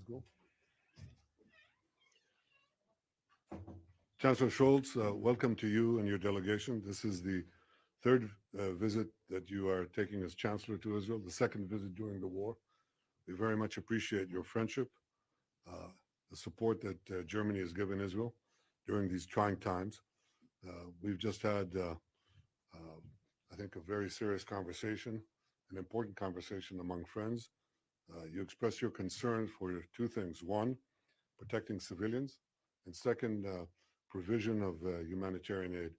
Let's go. Chancellor Scholz, welcome to you and your delegation. This is the third visit that you are taking as Chancellor to Israel, the second visit during the war. We very much appreciate your friendship, the support that Germany has given Israel during these trying times. We've just had, I think, a very serious conversation, an important conversation among friends. You express your concerns for two things. One, protecting civilians, and second, provision of humanitarian aid.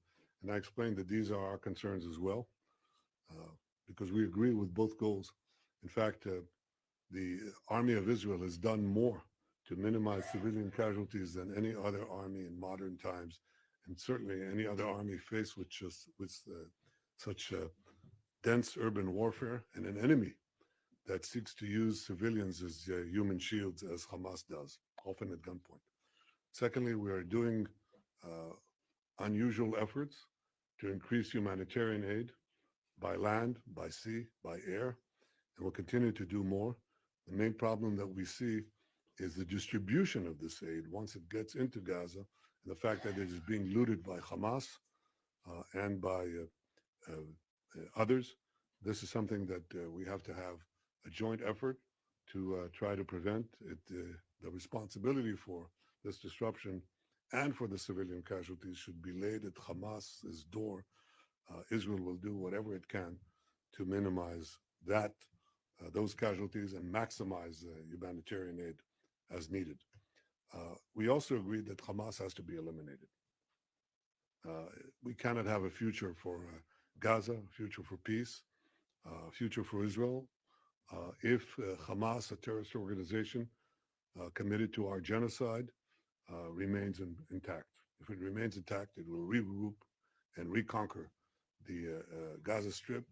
And I explained that these are our concerns as well, because we agree with both goals. In fact, the Army of Israel has done more to minimize civilian casualties than any other army in modern times, and certainly any other army faced with such dense urban warfare and an enemy that seeks to use civilians as human shields, as Hamas does, often at gunpoint. Secondly, we are doing unusual efforts to increase humanitarian aid by land, by sea, by air, and we'll continue to do more. The main problem that we see is the distribution of this aid once it gets into Gaza, and the fact that it is being looted by Hamas and by others. This is something that we have to have a joint effort to try to prevent it. The responsibility for this disruption and for the civilian casualties should be laid at Hamas's door. Israel will do whatever it can to minimize those casualties and maximize humanitarian aid as needed. We also agreed that Hamas has to be eliminated. We cannot have a future for Gaza, a future for peace, a future for Israel, if Hamas, a terrorist organization committed to our genocide, remains intact. If it remains intact, it will regroup and reconquer the Gaza Strip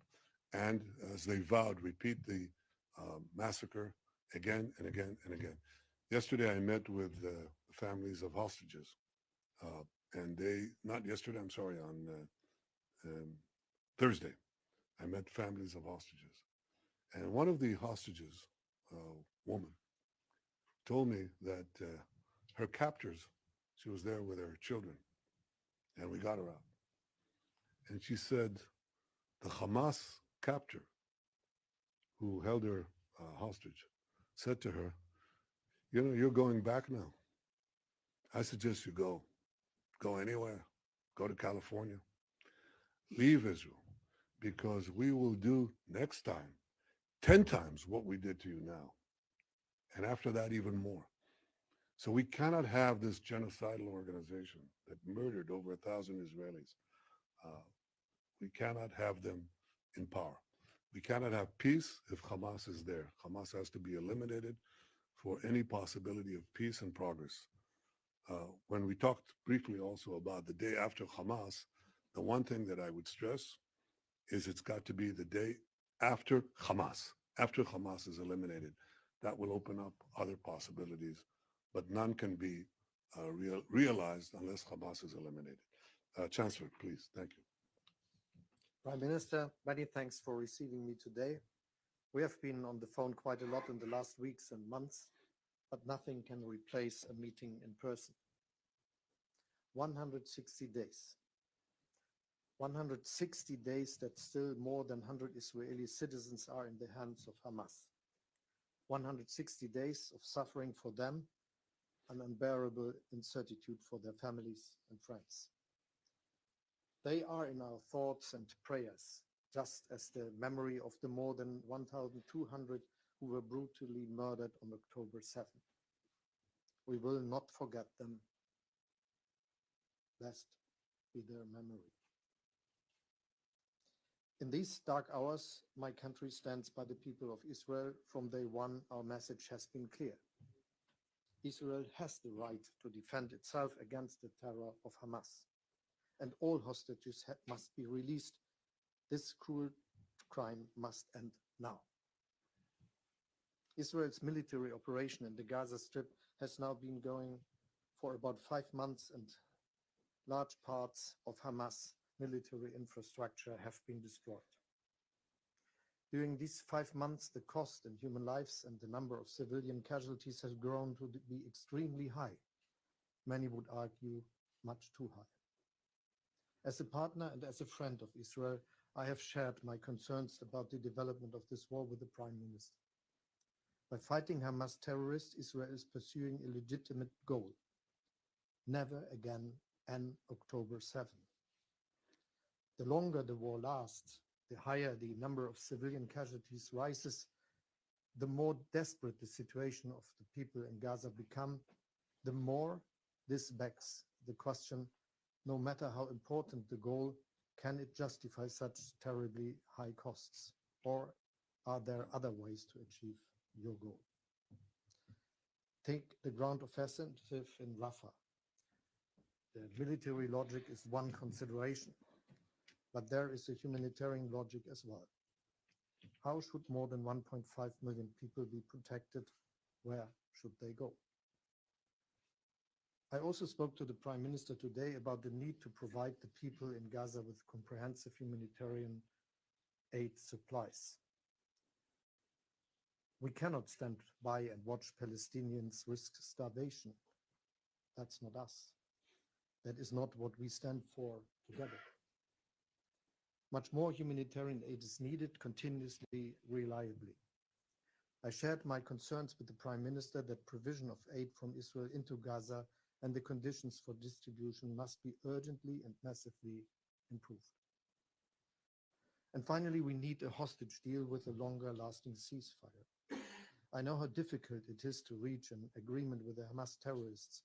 and, as they vowed, repeat the massacre again and again and again. Yesterday, I met with the families of hostages, and not yesterday, I'm sorry, on Thursday, I met families of hostages. And one of the hostages, woman, told me that her captors, she was there with her children, and we got her out. And she said, the Hamas captor who held her hostage said to her, you know, you're going back now. I suggest you go anywhere, go to California, leave Israel, because we will do next time 10 times what we did to you now. And after that, even more. So we cannot have this genocidal organization that murdered over 1,000 Israelis. We cannot have them in power. We cannot have peace if Hamas is there. Hamas has to be eliminated for any possibility of peace and progress. When we talked briefly also about the day after Hamas, the one thing that I would stress is it's got to be the day after Hamas is eliminated. That will open up other possibilities, but none can be realized unless Hamas is eliminated. Chancellor, please. Thank you. Prime Minister, many thanks for receiving me today. We have been on the phone quite a lot in the last weeks and months, but nothing can replace a meeting in person. 160 days. 160 days that still more than 100 Israeli citizens are in the hands of Hamas. 160 days of suffering for them, an unbearable incertitude for their families and friends. They are in our thoughts and prayers, just as the memory of the more than 1,200 who were brutally murdered on October 7th. We will not forget them. Blessed be their memory. In these dark hours, my country stands by the people of Israel. From day one, our message has been clear. Israel has the right to defend itself against the terror of Hamas, and all hostages must be released. This cruel crime must end now. Israel's military operation in the Gaza Strip has now been going for about 5 months, and large parts of Hamas military infrastructure have been destroyed. During these 5 months, the cost in human lives and the number of civilian casualties has grown to be extremely high. Many would argue much too high. As a partner and as a friend of Israel, I have shared my concerns about the development of this war with the Prime Minister. By fighting Hamas terrorists, Israel is pursuing a legitimate goal. Never again end October 7. The longer the war lasts, the higher the number of civilian casualties rises, the more desperate the situation of the people in Gaza become, the more this begs the question, no matter how important the goal, can it justify such terribly high costs? Or are there other ways to achieve your goal? Take the ground offensive in Rafah. The military logic is one consideration, but there is a humanitarian logic as well. How should more than 1.5 million people be protected? Where should they go? I also spoke to the Prime Minister today about the need to provide the people in Gaza with comprehensive humanitarian aid supplies. We cannot stand by and watch Palestinians risk starvation. That's not us. That is not what we stand for together. Much more humanitarian aid is needed continuously, reliably. I shared my concerns with the Prime Minister that provision of aid from Israel into Gaza and the conditions for distribution must be urgently and massively improved. And finally, we need a hostage deal with a longer-lasting ceasefire. I know how difficult it is to reach an agreement with the Hamas terrorists,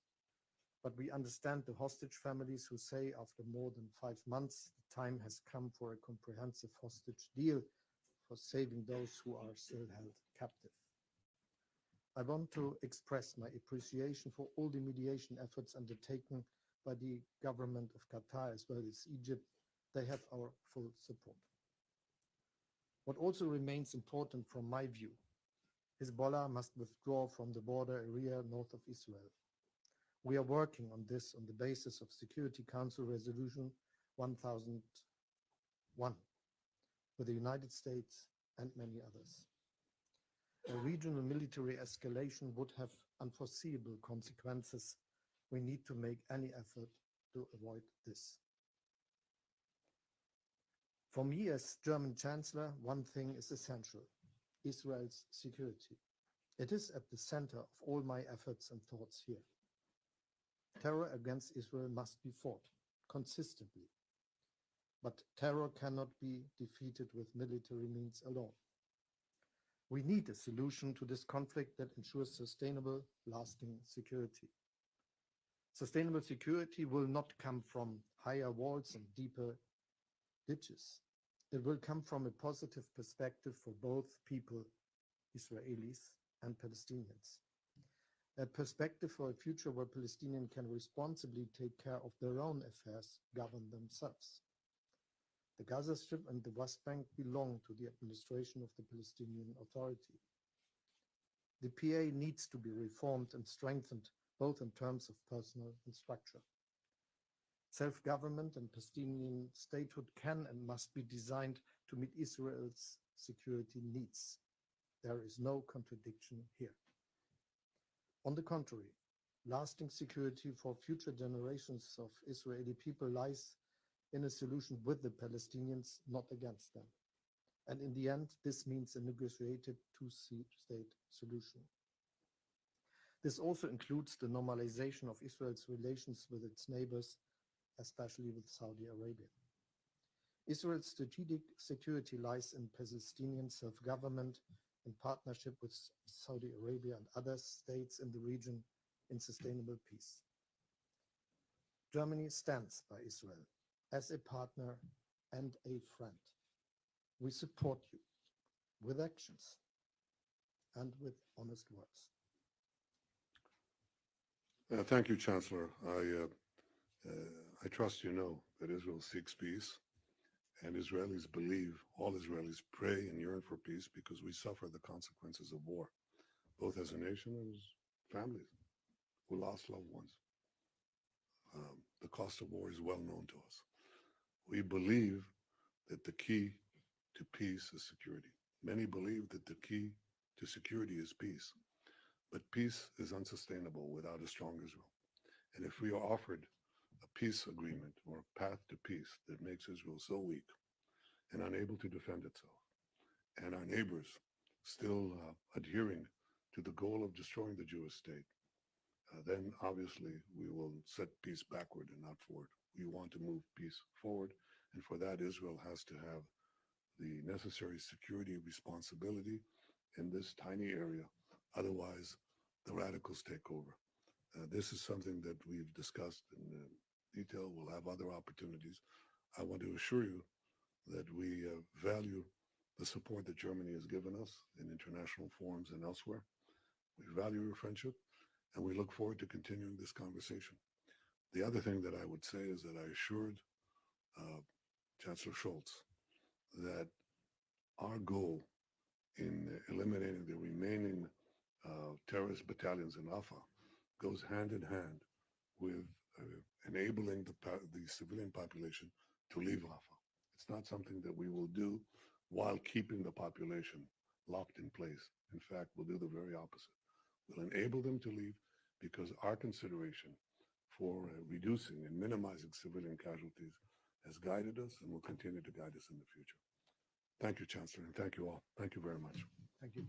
but we understand the hostage families who say after more than 5 months, the time has come for a comprehensive hostage deal for saving those who are still held captive. I want to express my appreciation for all the mediation efforts undertaken by the government of Qatar as well as Egypt. They have our full support. What also remains important from my view, Hezbollah must withdraw from the border area north of Israel. We are working on this on the basis of Security Council Resolution 1001 with the United States and many others. A regional military escalation would have unforeseeable consequences. We need to make any effort to avoid this. For me as German Chancellor, one thing is essential: Israel's security. It is at the center of all my efforts and thoughts here. Terror against Israel must be fought consistently, but terror cannot be defeated with military means alone. We need a solution to this conflict that ensures sustainable, lasting security. Sustainable security will not come from higher walls and deeper ditches. It will come from a positive perspective for both people, Israelis and Palestinians. A perspective for a future where Palestinians can responsibly take care of their own affairs, govern themselves. The Gaza Strip and the West Bank belong to the administration of the Palestinian Authority. The PA needs to be reformed and strengthened, both in terms of personnel and structure. Self-government and Palestinian statehood can and must be designed to meet Israel's security needs. There is no contradiction here. On the contrary, lasting security for future generations of Israeli people lies in a solution with the Palestinians, not against them. And in the end, this means a negotiated two-state solution. This also includes the normalization of Israel's relations with its neighbors, especially with Saudi Arabia. Israel's strategic security lies in Palestinian self-government in partnership with Saudi Arabia and other states in the region in sustainable peace. Germany stands by Israel as a partner and a friend. We support you with actions and with honest words. Thank you, Chancellor. I trust you know that Israel seeks peace, and Israelis believe, all Israelis pray and yearn for peace because we suffer the consequences of war, both as a nation and as families who lost loved ones. The cost of war is well known to us. We believe that the key to peace is security. Many believe that the key to security is peace, but peace is unsustainable without a strong Israel. And if we are offered a peace agreement or a path to peace that makes Israel so weak and unable to defend itself, and our neighbors still adhering to the goal of destroying the Jewish state, then obviously we will set peace backward and not forward. We want to move peace forward, and for that, Israel has to have the necessary security responsibility in this tiny area. Otherwise, the radicals take over. This is something that we've discussed in detail. We'll have other opportunities. I want to assure you that we value the support that Germany has given us in international forums and elsewhere. We value your friendship, and we look forward to continuing this conversation. The other thing that I would say is that I assured Chancellor Scholz that our goal in eliminating the remaining terrorist battalions in Rafah goes hand in hand with enabling the civilian population to leave Rafah. It's not something that we will do while keeping the population locked in place. In fact, we'll do the very opposite. We'll enable them to leave because our consideration for reducing and minimizing civilian casualties has guided us and will continue to guide us in the future. Thank you, Chancellor, and thank you all. Thank you very much. Thank you.